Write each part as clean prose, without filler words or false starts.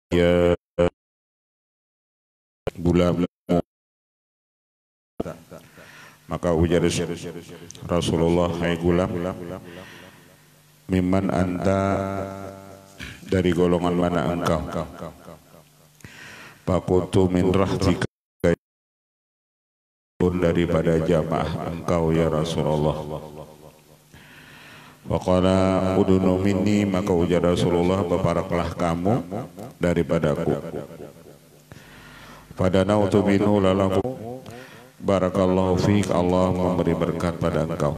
ya bulan, maka ujar Rasulullah, hai gulam, mimman anta, dari golongan mana engkau? Fakultu min rahtika, daripada jamaah engkau ya Rasulullah. Waqala udunu minni, maka ujar Rasulullah, beparaklah kamu daripadaku. Fadanautu minhu, lalaku barakallahu fiik, Allah memberi berkat pada engkau.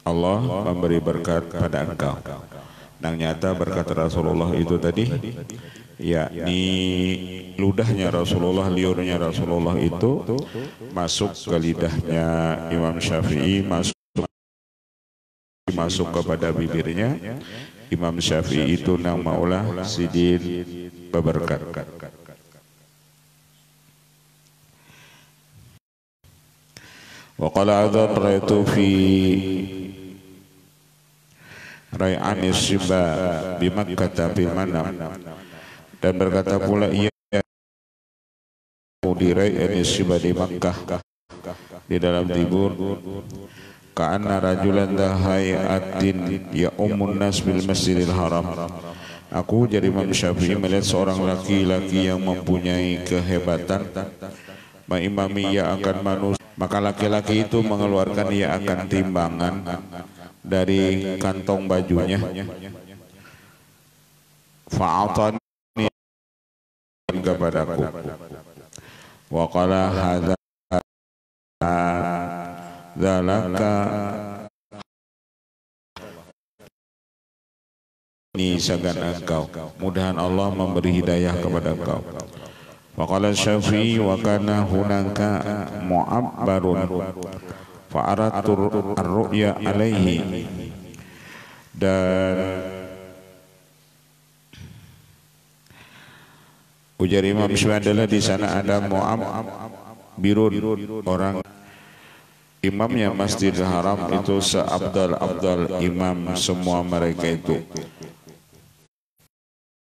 Allah memberi berkat pada engkau. Nang nyata berkat Rasulullah itu tadi, yakni ludahnya Rasulullah, liurnya Rasulullah itu masuk ke lidahnya Imam Syafi'i, masuk kepada bibirnya Imam Syafi'i itu nang maulah sidin berberkat. Wa qala adzan raitu fi ray'anis shiba bi Makkah bil manam, dan berkata pula ia di ray'anis shiba di Makkah di dalam tidur, ka'anna rajulan dahayatin ya ummun nas bil masjidil haram. Aku jadi Imam Syafi'i melihat seorang laki-laki yang mempunyai kehebatan mengimami ia akan manusia, maka laki-laki itu mengeluarkan ia akan timbangan dari kantong bajunya. Fa'atani kepadaku. Wa qala hadza dzalaka, ini sagan engkau, mudahan Allah memberi hidayah kepada engkau. Wa qala Syafi'i wa kana hunaka mu'abbarun fa aradtu ar-ru'ya alaihi, dan ujar Imam Syafi'i adalah di sana ada mu'abbirun, orang imamnya Masjidil Haram itu seabdal-abdal imam semua mereka itu.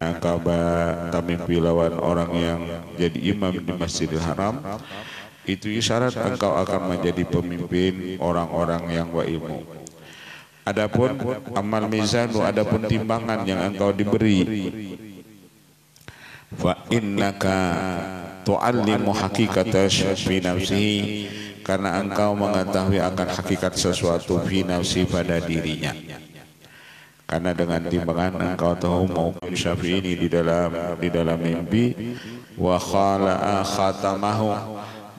Akaba tamimpi lawan orang yang jadi imam di Masjidil Haram, itu isyarat engkau akan menjadi pemimpin orang-orang yang berilmu. Adapun amal mizanu, adapun timbangan yang engkau diberi, fa innaka tu'allimu hakikata fi nafsihi, karena engkau mengetahui akan hakikat sesuatu fi nafsi, pada dirinya. Karena dengan timbangan engkau tahu mau Syafi'i ini di dalam mimpi, wa khala'a khatamahu,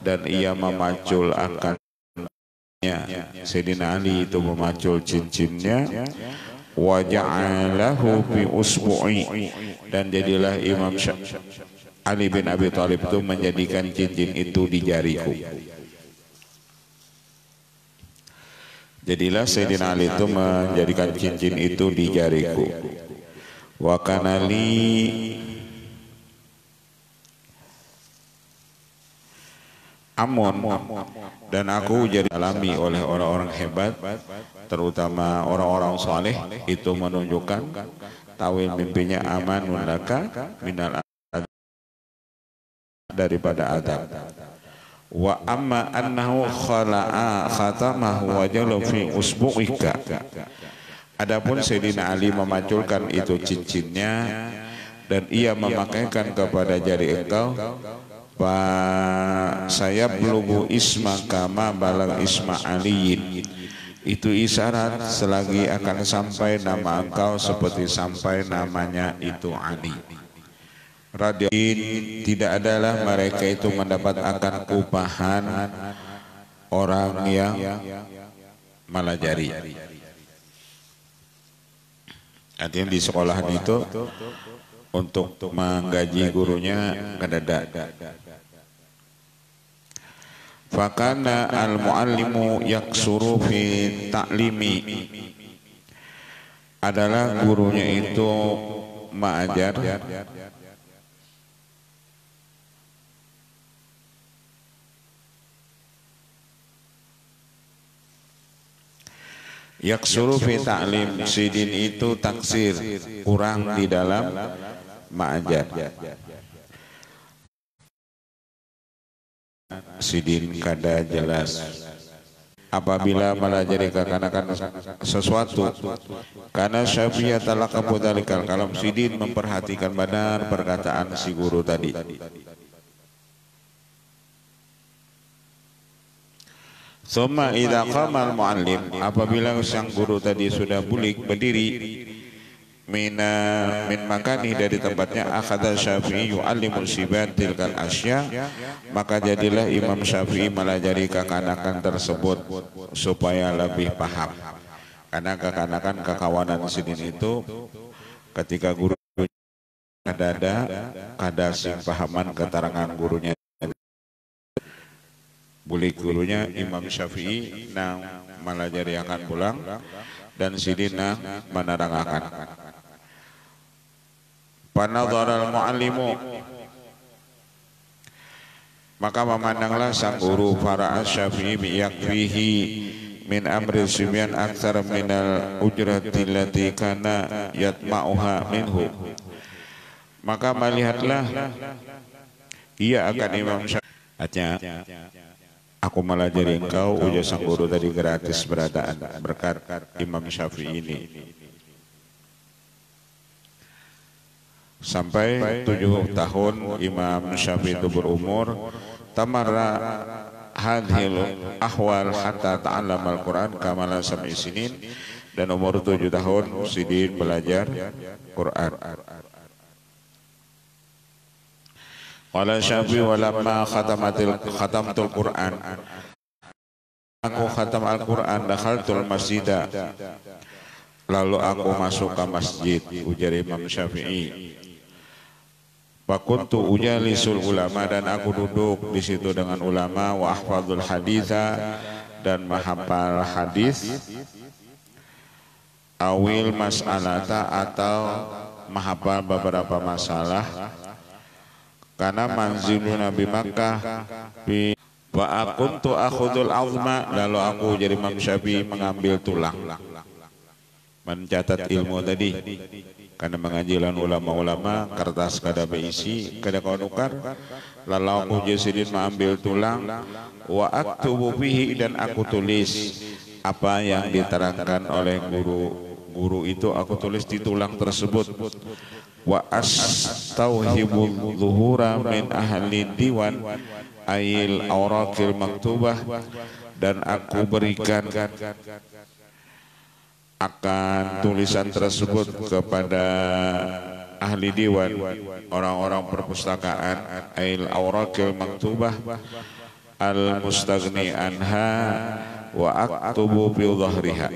dan ia memacul akannya, Sayyidina Ali itu memacul cincinnya, wa ja'alahu fi usbu'i, dan jadilah Imam Ali bin Abi Thalib itu menjadikan cincin itu di jariku. Jadilah Sayyidina Ali itu menjadikan cincin itu di jariku. Wa kanali, amun, dan aku jadi alami oleh orang-orang hebat, terutama orang-orang saleh, itu menunjukkan tawil mimpinya amanun laka minal adab, daripada adab. Wa amma annahu khala'a khatamahu wa jala fi usbu'ika, adapun Sayyidina Ali memaculkan itu cincinnya dan ia memakaikan kepada jari engkau, fa saya belugu isma kama balang isma aliyin, itu isyarat selagi akan sampai nama engkau seperti sampai namanya itu Ali. Radin, tidak adalah mereka itu mendapat akan upahan orang yang malajari. Artinya di sekolah itu untuk menggaji gurunya kadada. Fakana al-muallimu yaksuru fi ta'limi, adalah gurunya itu mengajar Yaksuru fi ta'lim, sidin itu taksir, kurang di dalam ma'ajar. Sidin kada jelas. Apabila melajari kekanakan sesuatu, karena Syafi'iyah talaqabu dzalikal kalam, sidin memperhatikan benar perkataan si guru tadi. Summa idza qama al-muallim, apabila sang guru tadi sudah berdiri min makani dari tempatnya, akhadha Syafi'i yu'allimu siban tilkal asya, maka jadilah Imam Syafi'i melajari kekanakan tersebut supaya lebih paham. Karena kekanakan kekawanan sidin itu ketika guru kada sing pahaman keterangan gurunya, bulik gurunya Imam Syafi'i nang melajari akan pulang dan sidin nang menerangakan. Panadhara al-muallimu, maka memandanglah sang guru fara'a Syafi'i yakfihi min amri sibyan aktsar minal ujrati allati kana yatma'uha minhu, maka melihatlah ia akan Imam Syafi'i, aku melajari engkau, ujar sang guru tadi, gratis berkat Imam Syafi'i ini. Sampai 7 tahun Imam Syafi'i itu berumur. Tamarra hadhil ahwal hatta ta'allama al-Quran kamala sam'i sinin, dan umur 7 tahun sidin belajar Quran. Qala Syafi'i walamma khatamtul Quran, aku khatam Al-Quran, dakhaltul masjidah, lalu aku masuk ke masjid, ujar Imam Syafi'i. Fakuntu ujalisul ulama, dan aku duduk di situ dengan ulama, wa ahfadzul haditha, dan menghafal hadis, awil mas'alata, atau menghafal beberapa masalah. Karena manzilu Nabi Makkah wa akuntu akhudul azma, lalu aku jadi Imam Syafi'i mengambil tulang, mencatat ilmu tadi. Karena mengajilan ulama-ulama, kertas kada berisi, kada kau nukar, lalu aku jasidin mengambil tulang, wa aktubu fihi, dan aku tulis apa yang diterangkan oleh guru itu, aku tulis di tulang tersebut. Wa astauhibul zuhura min ahli diwan ayil awraqil maktubah, dan aku berikan akan tulisan tersebut kepada ahli diwan, orang-orang perpustakaan, ayil awraqil maktubah al mustaghni anha, wa aktubu fi dhahriha.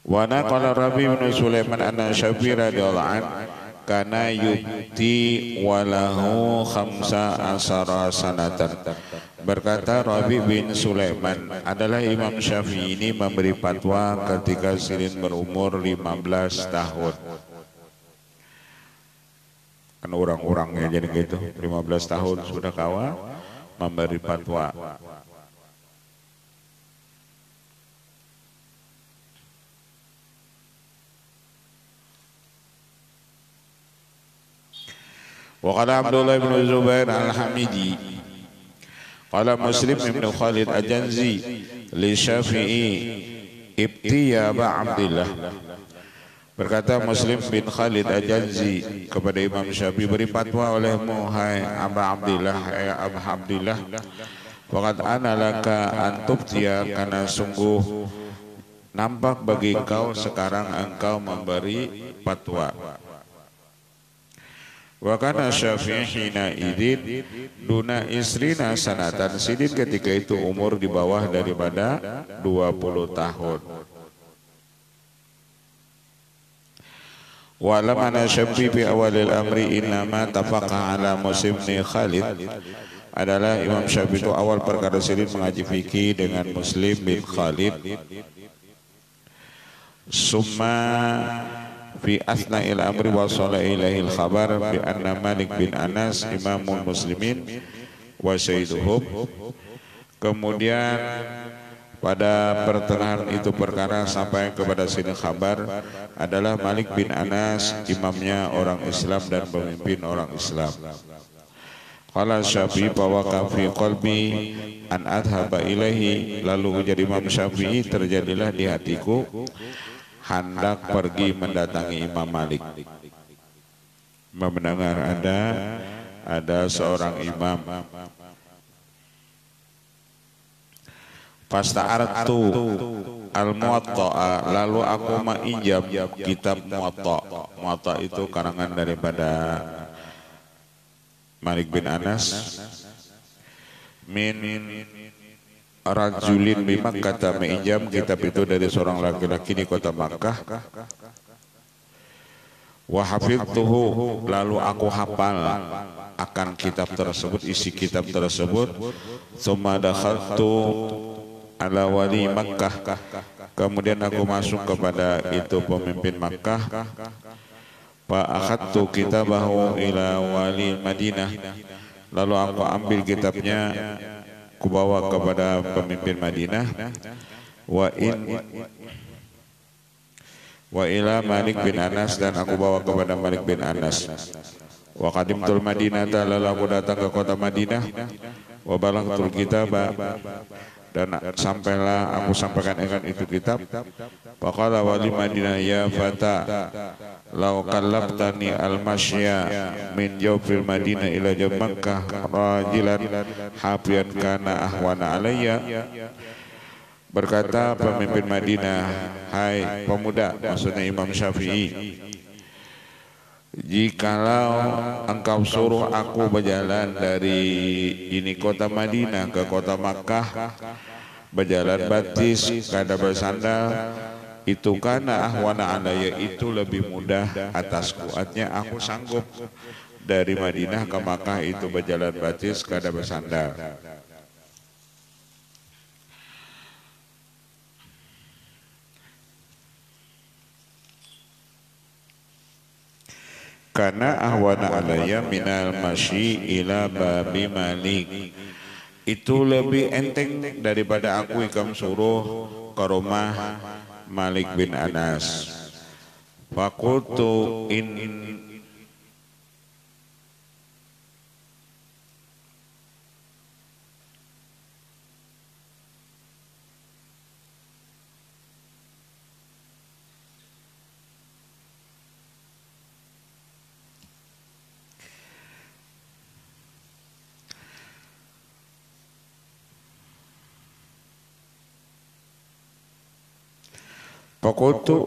Wa naqala Rabi bin Sulaiman anna Syafi'i radhiyallahu an kana yubti walahu 15 sanatan. Berkata Rabi bin Sulaiman, adalah Imam Syafi'i ini memberi fatwa ketika sidin berumur 15 tahun. Kan orang-orangnya jadi gitu, 15 tahun sudah kawa memberi fatwa. Wa qala Abdullah bin Zubair al-Hamidi, qala Muslim bin Khalid al-Janzi li Syafi'i ibtiya ba Abdullah. Berkata Muslim bin Khalid al-Janzi kepada Imam Syafi'i, beri fatwa olehmu hai Aba Abdillah, ya Aba Abdillah, waqad ana laka an tubtiya, karena sungguh nampak bagi engkau sekarang engkau memberi fatwa. Wa kana Syafi'i hina idzin duna isrina sanatan, sidin ketika itu umur di bawah daripada 20 tahun. Wa lam ana Syafi'i fi awalil amri innama tafaqa ala Muslim bin Khalid, adalah Imam Syafi'i itu awal perkara sidin mengaji fikih dengan Muslim bin Khalid. Summa fi asna'il amri wasala ilaihil khabar bi anna Malik bin Anas imamul muslimin wa sayyiduhum. Kemudian Pada pertengahan itu perkara sampai kepada sini kabar adalah Malik bin Anas, imamnya orang Islam dan pemimpin orang Islam. Qala Syafi'i bahwa fi qalbi an adhaba ilaihi, lalu jadi Imam Syafi'i terjadilah di hatiku hendak pergi mendatangi Imam Malik. Mendengar ada seorang imam. Fasta'artu al-Muwatta'a, lalu aku menginjam kitab Muwatta. Muwatta itu karangan daripada Malik bin Anas. Min rajulin bi Makkah, menginjam kitab itu dari seorang laki-laki di kota Makkah. Wa hafidtuhu, lalu aku hafal akan kitab tersebut, isi kitab tersebut. Tsumma dakhaltu ala wali Makkah, kemudian aku masuk kepada itu pemimpin Makkah. Fa akhadtu kitabahu ila wali Madinah, lalu aku ambil kitabnya, ku bawa kepada pemimpin Madinah. Wa ila Malik bin Anas, dan aku bawa kepada Malik bin Anas. Wa qadimtul Madinah, lalu aku datang ke kota Madinah. Wa balagtul kitaba, dan sampailah aku sampaikan akan itu kitab. Faqala wali Madinah, ya fata law kallabtani al-masya min jawfil Madinah ila Makkah rajilan hafian kana ahwana alayya. Berkata pemimpin Madinah, hai pemuda, maksudnya Imam Syafi'i, jikalau engkau suruh aku berjalan dari ini kota Madinah ke kota Makkah, berjalan batis, kada bersandal, itu karena ahwana alaya, itu lebih mudah atasku. Artinya aku sanggup dari Madinah ke Makkah itu berjalan batis, kada bersandal. Karena ahwana alaya minal masyi ila babi Malik, itu lebih enteng daripada aku ikam suruh ke rumah Malik bin Anas. Fakultu in Fakultu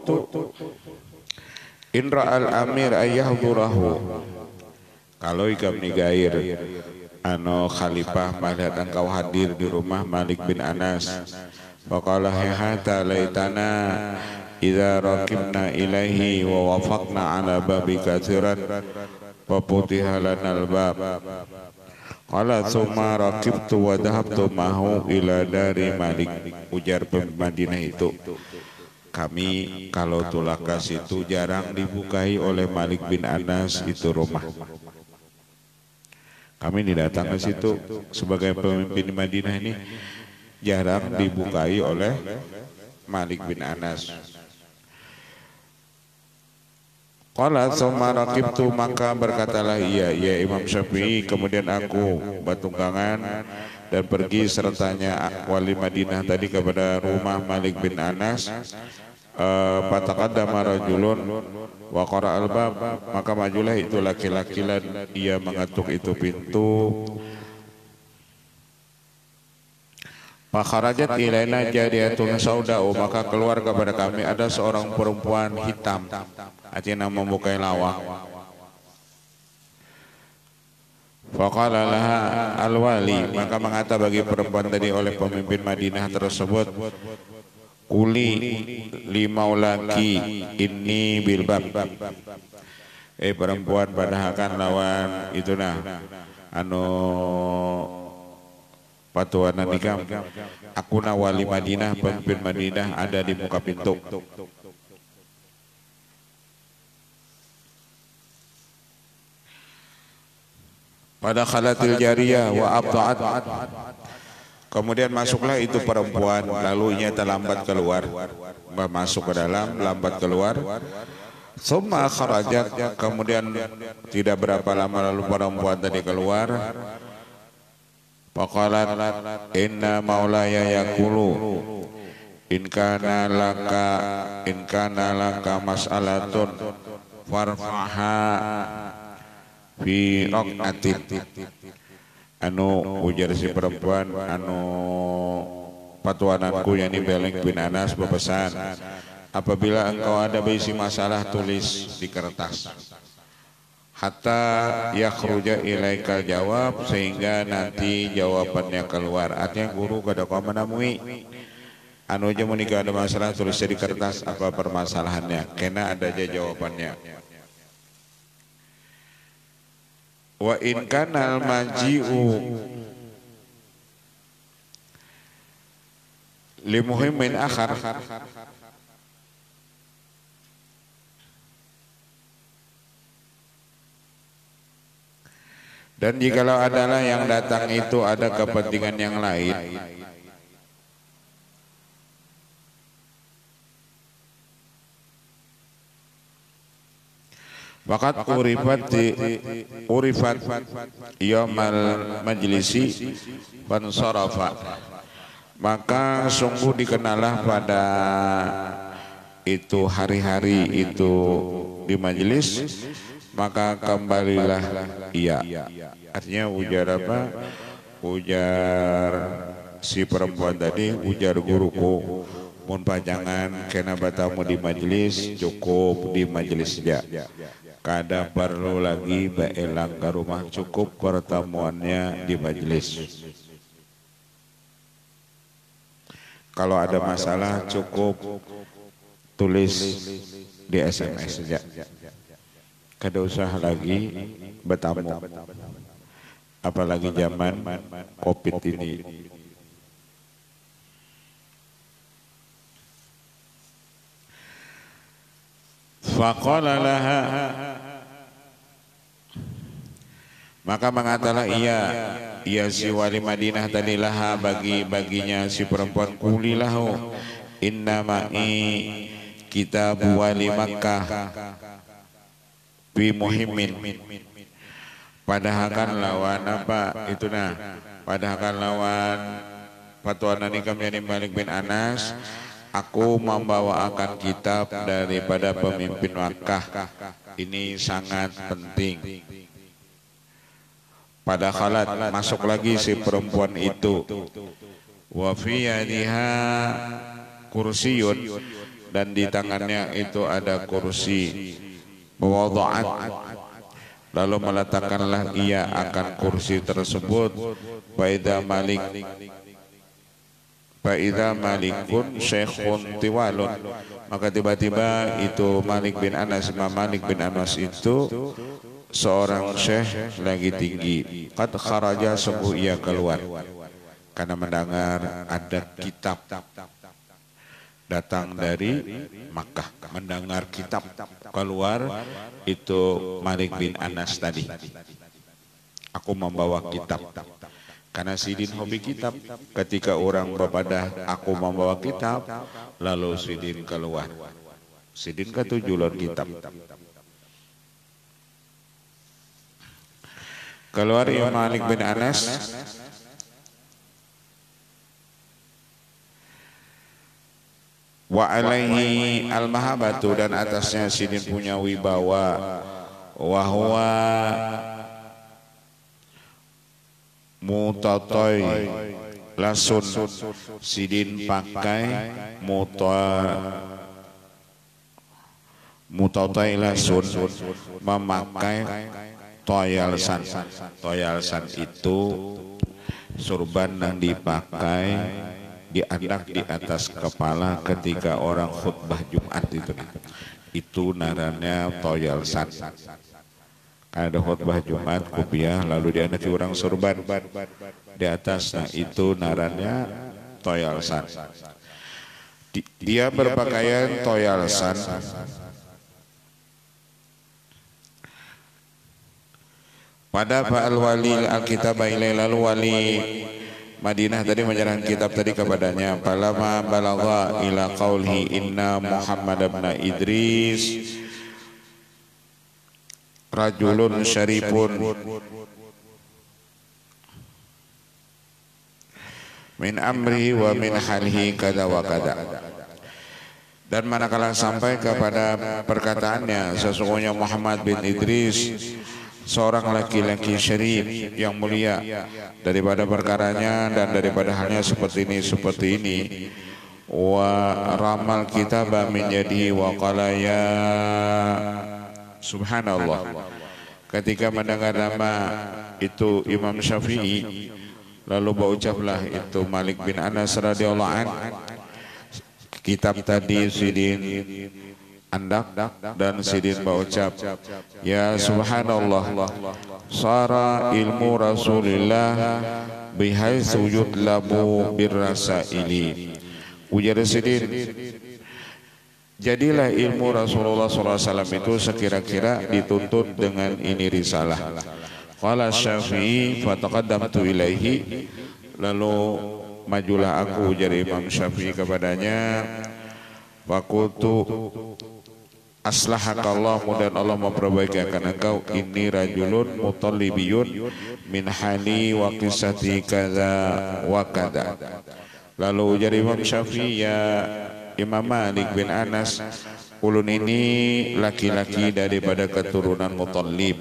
in ra'al amir ayyahdurahu, kalau ikam nigair ano khalifah melihat engkau hadir di rumah Malik bin Anas. Faqala hihata laitana idza raqibna ilaihi wa wafaqna ala babi katsiran wa putiha lanal bab. Qala tsumma raqibtu wa dhahabtu mahu ila dari Malik. Ujar pemimpin Madinah itu, kami kalau tulakas itu jarang dibukai oleh Malik bin Anas itu rumah. Kami didatang ke situ sebagai pemimpin di Madinah ini, jarang dibukai oleh Malik bin Anas. Qala tsumma raqibtu, maka berkatalah ia, ya Imam Syafi'i, kemudian aku bertunggangan dan pergi sertanya wali Madinah tadi kepada rumah Malik bin Anas. Fataqaddama rajulun wa qara al-bab, maka majulah itu laki-laki dan ia mengetuk itu pintu. Fakharajat ilaina jariyatun sauda'u, maka keluar kepada kami ada seorang perempuan hitam, artinya membukai lawang. Faqala laha al-wali, maka mengata bagi perempuan tadi oleh pemimpin Madinah tersebut, kuli limaulaki ini bilbab, perempuan padahkan lawan itu nah anu patuanan nikam, aku wali Madinah, pemimpin Madinah ada di muka pintu. Pada khalatil jariyah wa abta'at, Kemudian masuklah itu perempuan, lalu ia terlambat keluar, masuk ke dalam, lambat keluar. Summa kharajat, kemudian tidak berapa lama lalu perempuan tadi keluar. Faqalat inna maulaya yaqulu in kana laka mas'alatun farfaha fi raqatin. Anu ujar si perempuan anu patuananku yani Beleng bin Anas berpesan, apabila engkau ada berisi masalah tulis di kertas, hatta yakhruja ilaikal jawab, sehingga nanti jawabannya keluar. Artinya guru kada kau menemui anu aja menikah ada masalah tulis di kertas apa permasalahannya, kena ada aja jawabannya. Wa in kanal maji'u li muhimmin akhar, dan jikalau adalah yang datang itu ada kepentingan yang lain, waqad urifat yaumal majlisi fansarafa, maka sungguh dikenalah pada itu hari-hari itu di majelis, maka kembalilah ia. Artinya ujar apa? Ujar si perempuan tadi, ujar guruku, mun pajangan kena batamu di majelis, cukup di majelis saja. Kada perlu lagi baelang ke rumah, cukup pertemuannya di majelis. Kalau ada masalah cukup tulis di SMS saja. Kada usah lagi bertamu. Apalagi zaman Covid ini. Faqala laha, maka mengatalah ia si wali Madinah tadi laha baginya si perempuan, kulilahu inna ma'i kitab wali Makkah bi muhimmin, padahal kan lawan apa itu padahal kan lawan patuan nikam yani Malik bin Anas, aku membawakan kitab daripada pemimpin Makkah, ini sangat penting. Pada khalat masuk lagi si perempuan itu, wa fi yadiha kursiyun, dan di tangannya itu ada kursi, wada'at, lalu meletakkanlah ia akan kursi tersebut, Faida Malikun Syekhun Tiwalun, maka tiba-tiba itu Malik bin Anas, Imam Malik bin Anas itu seorang syekh lagi tinggi. Qad kharaja, sungguh ia keluar, karena mendengar ada kitab datang dari Makkah, mendengar kitab keluar itu Malik bin Anas tadi. Aku membawa kitab. Karena Sidin hobi kitab, ketika orang berpadah aku membawa kitab, lalu Sidin keluar. Sidin ketujuh lor kitab. Keluar Imam Malik bin Anas, wa alaihi al-mahabatu, dan atasnya Sidin punya wibawa, wa huwa mutatoy lasun, Sidin pakai mutatoy lasun, memakai toyalsan. Toyalsan itu surban yang dipakai dianak di atas kepala ketika orang khutbah Jumat itu naranya toyalsan. Ada khutbah Jumat kupiah lalu dianak orang surban di atas, nah itu naranya toyalsan. Dia berpakaian toyalsan, pada fa'al wali al-kitab ilai, lalu wali Madinah tadi menyerahkan kitab tadi kepadanya. Palama balagha ila qaulhi inna Muhammad ibn Idris rajulun syarifun min amrihi wa min halihi kada wa kada. Dan manakala sampai kepada perkataannya, sesungguhnya Muhammad bin Idris seorang laki-laki syarif yang mulia, daripada perkaranya dan daripada halnya seperti ini wa ramal kitaba min yadihi wa qala ya subhanallah. Ketika mendengar nama itu Imam Syafi'i, lalu berucaplah itu Malik bin Anas radhiyallahu anhu, kitab tadi Sidin Andak dan Sidin berucap ya subhanallah, sara ilmu Rasulillah bihaitsu yutlabu birrasaili. Ujar Sidin, jadilah ilmu Rasulullah SAW itu sekira-kira dituntut dengan ini risalah. Qala Syafi'i fataqaddamtu ilaihi, lalu majulah aku dari Imam Syafi'i kepadanya. Fakultu aslahakallah, mudah Allah memperbaiki akan engkau, ini rajulun mutallibiyun min hali wa qisati kaza wa kada. Lalu ujar Imam Syafi'i, ya Imam Malik bin Anas, ulun ini laki-laki daripada keturunan Mutallib,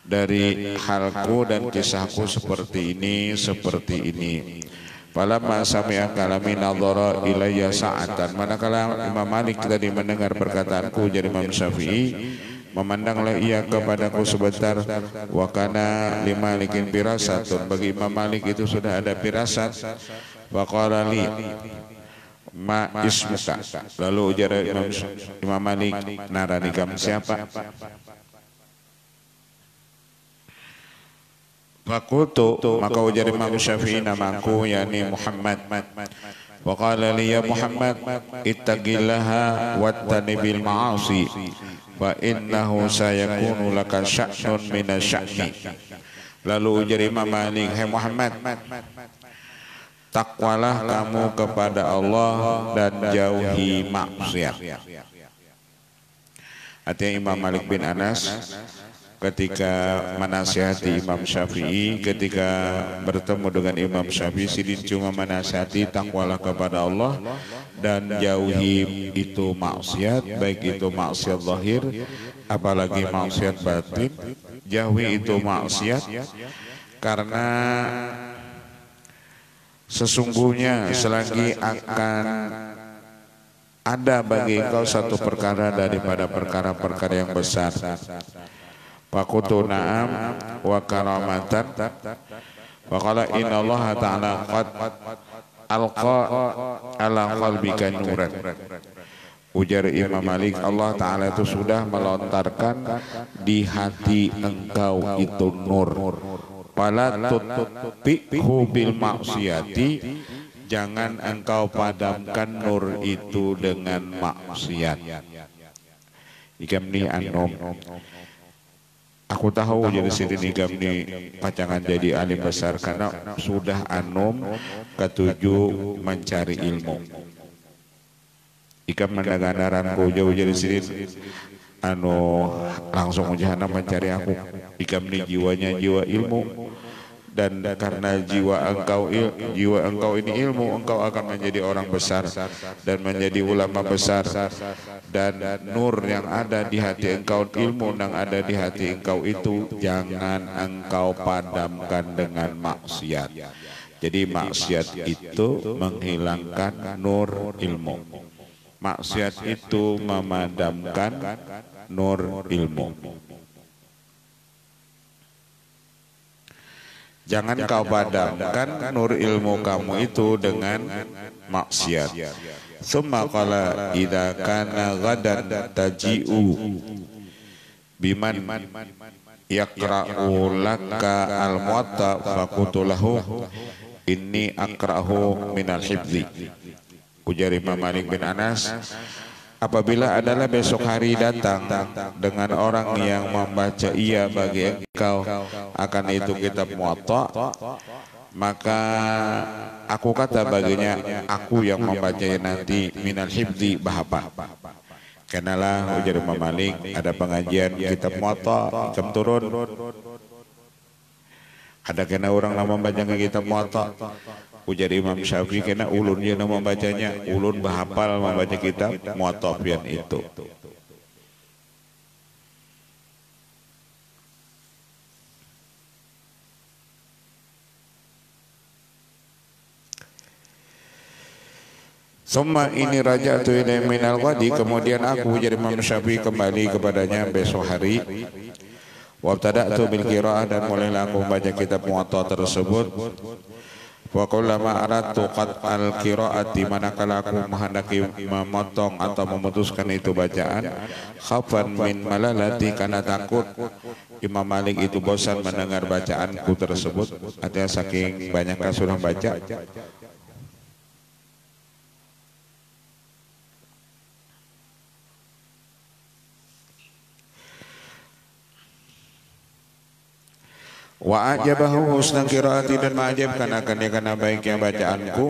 dari halku dan kisahku seperti ini. Falamma sami'a kalami nadhara ilayya sa'atan, manakala Imam Malik tadi mendengar perkataanku, jadi Imam Syafi'i, memandanglah ia kepadaku sebentar. Wa kana li Malikin firasatun, bagi Imam Malik itu sudah ada firasat. Wa qala li ma ismuka, lalu ujar Imam Malik, narani kamu siapa? Fakultu, maka ujar Imam Syafi'i, namaku yakni Muhammad. Wa qala li ya Muhammad ittaqillaha wattanibil ma'asi fa innahu sayakunu laka sya'nun minasya'ni. Lalu ujar Imam Malik, hai Muhammad, takwalah kamu kepada Allah dan jauhi maksiat. Artinya Imam Malik bin Anas ketika menasihati Imam Syafi'i, ketika bertemu dengan Imam Syafi'i, Sidin cuma menasihati takwalah kepada Allah dan jauhi itu maksiat, baik itu maksiat zahir apalagi maksiat batin. Jauhi itu maksiat karena sesungguhnya selagi akan ada bagi engkau satu perkara daripada perkara-perkara yang besar. Fakutu na'am wa karamatan wa qala inna Allah ta'ala qad alqa ala qalbika nuran. Ujar Imam Malik, Allah Ta'ala itu sudah melontarkan di hati engkau itu nur. Fala tutfi'hu bil maksiati, jangan engkau padamkan nur itu dengan maksiat. Ikamni anom, aku tahu jadi Sidin Ikamni pacangan jadi alim besar karena sudah anom ketujuh mencari ilmu. Ikam mendengaranku jauh jadi Sidin langsung ujahana mencari aku. Ikamni jiwanya jiwa ilmu, dan karena jiwa engkau ini ilmu, engkau akan menjadi orang besar dan menjadi ulama besar. Dan nur yang ada di hati engkau, ilmu yang ada di hati engkau itu jangan engkau padamkan dengan maksiat. Jadi maksiat itu menghilangkan nur ilmu. Maksiat itu memadamkan nur ilmu. Jangan kau padamkan nur ilmu kamu itu dengan maksiat. Summa qala idza kana ghadan taji'u biman yaqra'u laka al-muwatta faqutulahu inni aqra'u minal hifzi. Ujar Imam Malik bin Anas, apabila adalah besok hari datang dengan orang yang membaca ia bagi engkau akan itu kitab Muwatta, maka aku kata baginya, aku yang membacanya nanti minal hibdi bahapa. Kenalah ujar Imam Malik, ada pengajian kitab Muwatta jam turun. Ada kena orang nama membaca kitab Muwatta. Ujar Imam Syafi'i kena ulun dia nama membacanya, ulun bahapal membaca kitab Muwatta pian itu. Summa ini raja tu ilai minal ghadi, kemudian aku jadi Imam Syafi'i kembali kepadanya besok hari. Wabtada'tu bil qiraah, dan mulailah aku membaca kitab Muwatta tersebut. Wa kullama aradtu qat al qiraati, manakala aku menghendaki memotong atau memutuskan itu bacaan, khafan min malalati, karena takut Imam Malik itu bosan mendengar bacaanku tersebut. Ada saking banyaknya sudah baca. Wa ajabahu husna qiraati, dan ma'ajabkan akan dia karena baiknya bacaanku.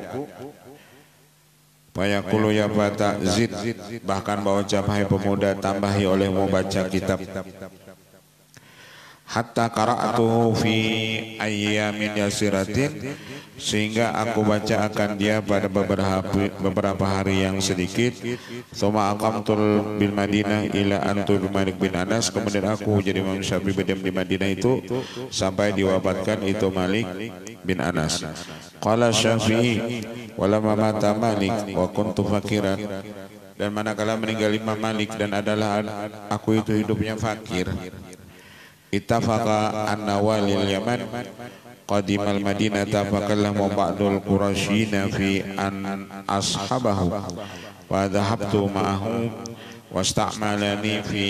Fayaqulu ya fata zid, bahkan bawa hai pemuda, tambahi olehmu baca kitab. Hatta qara'atuhu fi ayyamin yasiratin, sehingga aku baca akan dia pada beberapa hari yang sedikit. Tsumma aqamtul bil Madinah ila antu Malik bin Anas, kemudian aku jadi Imam Syafi'i berdiam di Madinah itu sampai diwafatkan itu Malik bin Anas. Qala Syafi'i walamma mata Malik wa kuntu fakiran, dan manakala meninggal Imam Malik dan adalah aku itu hidupnya fakir. Ittafaqa anna walil Yaman qadimal Madinata fakallamu ba'dul Qurashina fi an ashabahu wa dhahabtu ma'ahu wasta'malani fi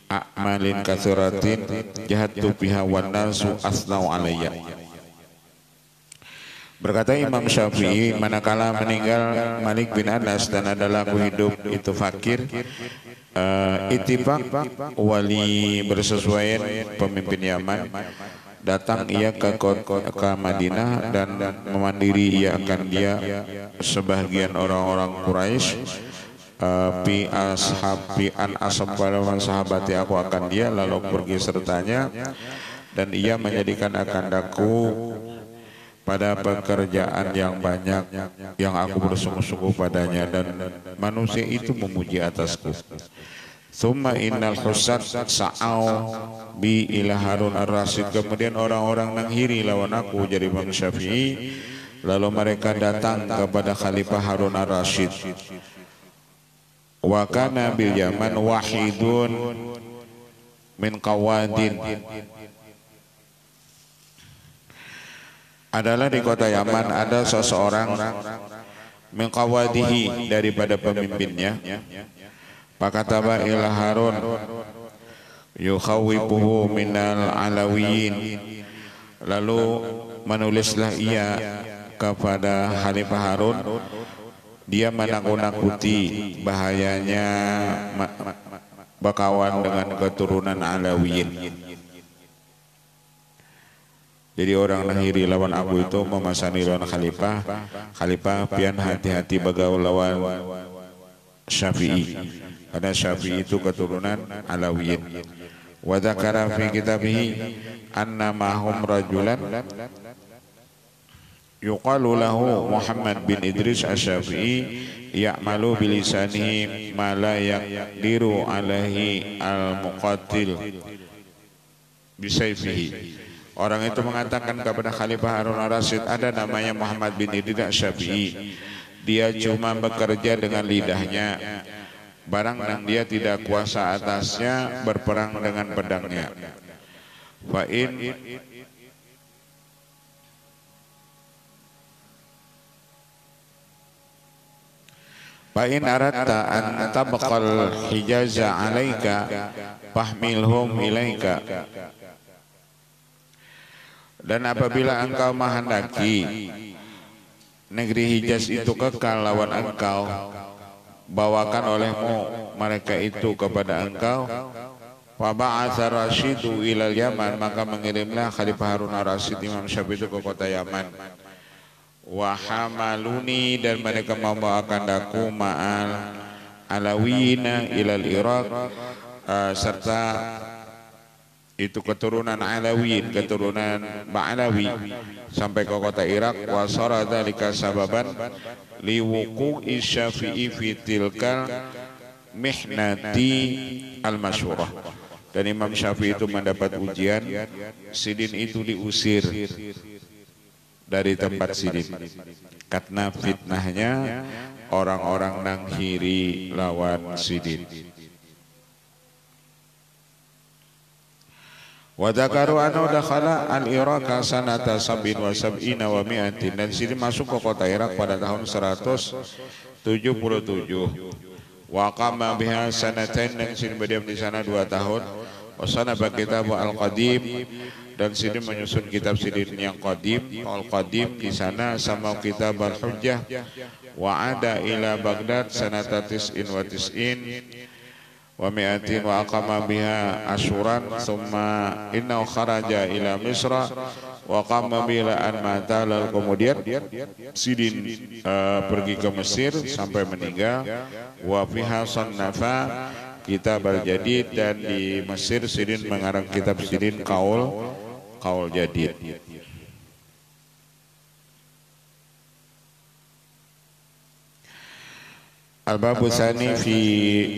a'malin katsiratin jahadtu biha wan nasu asnau alayya. Berkata Imam Syafi'i, manakala meninggal Malik bin Anas dan adalah aku hidup itu fakir, ittifaq wali bersesuaian pemimpin Yaman, datang ia ke Madinah dan memandiri ia akan dia sebagian orang-orang Quraisy, pi an asab pada sahabati aku akan dia, lalu pergi sertanya, dan ia menjadikan akan daku pada pekerjaan yang banyak yang aku bersungguh-sungguh padanya, dan manusia itu memuji atasku. Tsumma innal husad sa'au bi ila Harun ar-Rasyid, kemudian orang-orang menghiri lawan aku jadi Imam Syafi'i, lalu mereka datang kepada Khalifah Harun ar-Rasyid. Wa kana bil Yaman wahidun min qawadin, adalah di kota Yaman ada seseorang min qawadihi, daripada pemimpinnya. Pakataba ila Harun yukhawifuhu minal alawiyin, lalu menulislah ia kepada Khalifah Harun, dia menakut-nakuti bahayanya berkawan dengan keturunan Alawiyin. Jadi orang lahiri lawan aku itu memasani lawan Khalifah. Khalifah pian hati-hati bagaul lawan Syafi'i, karena Syafi'i itu keturunan Alawiyin. Wa dzakara fi kitabihi anna mahum rajulan yuqalu lahu Muhammad bin Idris asy-Syafi'i ya'malu bilisanihi ma la yaqdiru alaihi al-muqatil bisayfihi. Orang itu mengatakan kepada Khalifah Harun ar-Rasyid, ada namanya Muhammad bin Idris asy-Syafi'i, dia cuma bekerja dengan lidahnya, barang yang dia tidak kuasa atasnya berperang dengan pedangnya. Fa'in aratta an tabqal hijaza alaika fahmilhum ilaika. Dan apabila engkau menghendaki negeri Hijaz itu kekal lawan engkau, bawakan olehmu mereka itu kepada engkau. Wa ba'atha Rasyidu ilal Yaman, maka mengirimlah Khalifah Harun ar-Rasyid Imam Syafi'i itu ke kota Yaman. Wa hamaluni, dan mereka membawakan daku ma'al Alawiyina ilal Iraq, serta itu keturunan Alawiyin, keturunan Ba'alawi sampai ke kota Irak. Wa sara dzalika sababan liwuqu'i Syafi'i fi tilkal mihnati al-masyhurah. Dan Imam Syafi'i itu mendapat ujian, Sidin itu diusir dari tempat Sidin karena fitnahnya orang-orang nanghiri lawan Sidin. Wa dzakaru anna dakhala al-Iraq sanata 77 wa 100, dan Sidin masuk ke kota Irak pada tahun 177. Wa qama biha sanatain, dan Sidin berdiam di sana 2 tahun. Wa sanaba kitab al-qadim, dan Sidin menyusun kitab Sidin yang qadim. Al-qadim di sana sama kitab al-hujjah. Wa ada ila Baghdad sanata 99 wa 100 wa aqama biha asyuran, thumma innahu kharaja ila Misra wa qama bila an mata. Lalu kemudian Sidin pergi ke Mesir sampai meninggal. Wa fiha sannafa kitab al-jadid, dan di Mesir Sidin mengarang kitab Sidin Qaul Jadid. Al-babu tsani fi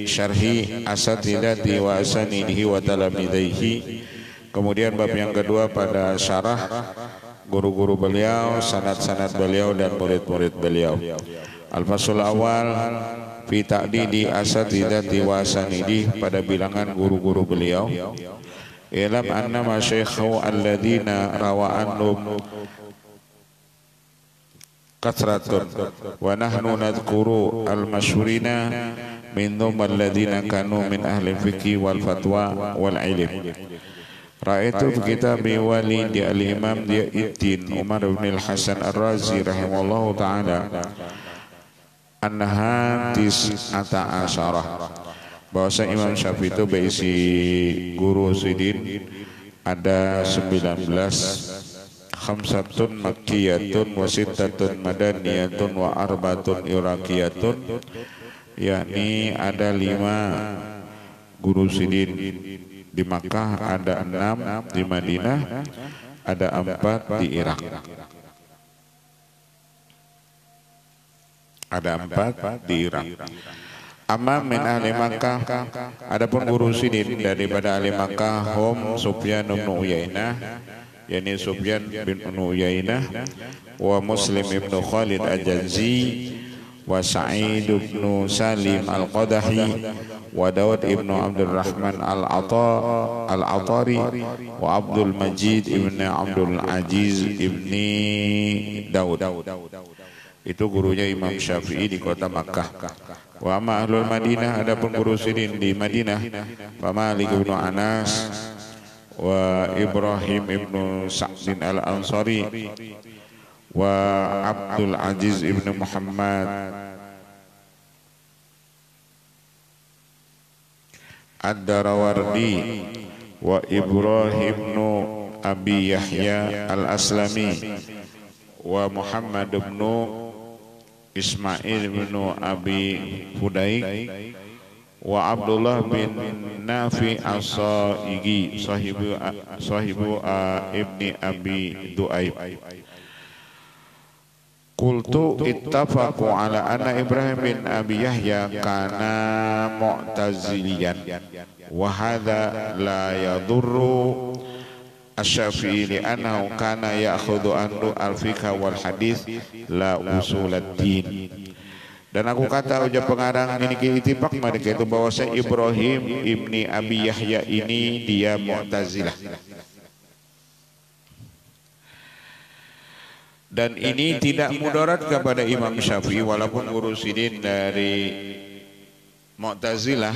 syarhi asatidati wa asanidihi wa talamidaihi. Kemudian bab yang kedua pada syarah guru-guru beliau, sanad-sanad beliau dan murid-murid beliau. Al-fasul awal fi ta'didi asatidati wa asanidihi, pada bilangan guru-guru beliau. Ilam anna masyaikhu alladhina rawa anhum kathratun wa nahnu nadhkuru al-masyhurina minhum alladhina kanu min ahli fiqh wal fatwa wal ilm. Ra'aitu fi kitabi walidi al-imam Diyauddin Umar bin al-Hasan ar-Razi rahimahullahu ta'ala annaha tis'ata asyarah, bahwasa Imam Syafi'i itu berisi guru Sidin ada 19, khamsatun makkiyatun wa sittatun madaniyatun wa arbatun iraqiyatun, yakni ada 5 guru Sidin di Makkah, ada 6 di Madinah, ada 4 di Irak. Ada 4 di Irak. Amma min ahli Makkah, adapun guru Sidin daripada ahli Makkah, hum Sufyan bin Uyainah, yakni Sufyan bin Uyainah, wa Muslim ibn Khalid al-Jazzi, wa Sa'id bin Salim al-Qadahi, wa Dawud ibn Abdurrahman al-Atari, wa Abdul Majid ibn Abdul Aziz ibn Daud. Itu gurunya Imam Syafi'i di kota Makkah. Wa amma ahlul Madinah, adapun guru Sidin di Madinah, wa Malik bin Anas, wa Ibrahim ibn Sa'din al-Ansari, wa Abdul Aziz ibn Muhammad ad-Darawardi, wa Ibrahim ibn Abi Yahya al-Aslami, wa Muhammad ibn Ismail bin Abi Fudaik, wa Abdullah bin Nafi as-Saigi sahibu ibni Abi Du'aib. Qultu ittafaqu ala anna Ibrahim bin Abi Yahya kana mu'taziliyan, wa hadha la yadurru Asy-Syafi'i li'annahu kana ya'khudhu anhu al-fiqh wal hadis la usul ad-din. Dan aku kata ujar pengarang ini ittifaq mereka itu bahwa Ibrahim ibni Abi Yahya ini dia Mu'tazilah. Dan ini tidak mudarat kepada Imam Syafi'i, walaupun guru Sidin dari Mu'tazilah,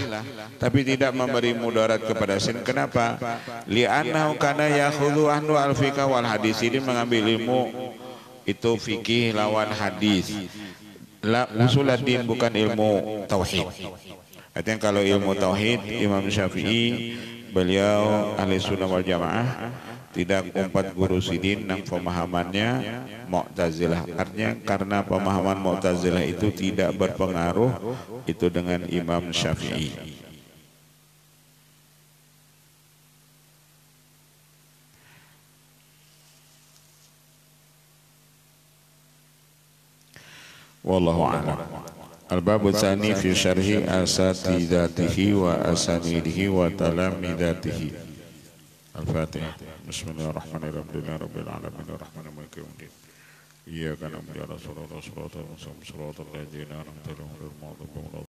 tapi tidak memberi mudarat kepada Sidin. Kenapa? Li'annahu kana yakhudhu anhu al-fiqh wal hadis. Ini mengambil ilmu itu fikih lawan hadis. La usuluddin, bukan ilmu tauhid. Artinya kalau ilmu tauhid Imam Syafi'i beliau ahli sunnah wal jamaah tidak umpat guru sidin nang pemahamannya Mu'tazilah. Artinya karena pemahaman Mu'tazilah itu tidak berpengaruh itu dengan Imam Syafi'i. Wallahu a'lam. Al-babu tsani fi syarhi asatidatihi wa asanidihi wa talamidatihi. Al-Fatihah. Bismillahirrahmanirrahim. Rabbil alamin arrahmanir rahim maliki yaumiddin. Iyyaka na'budu wa iyyaka nasta'in. Ihdinas siratal mustaqim.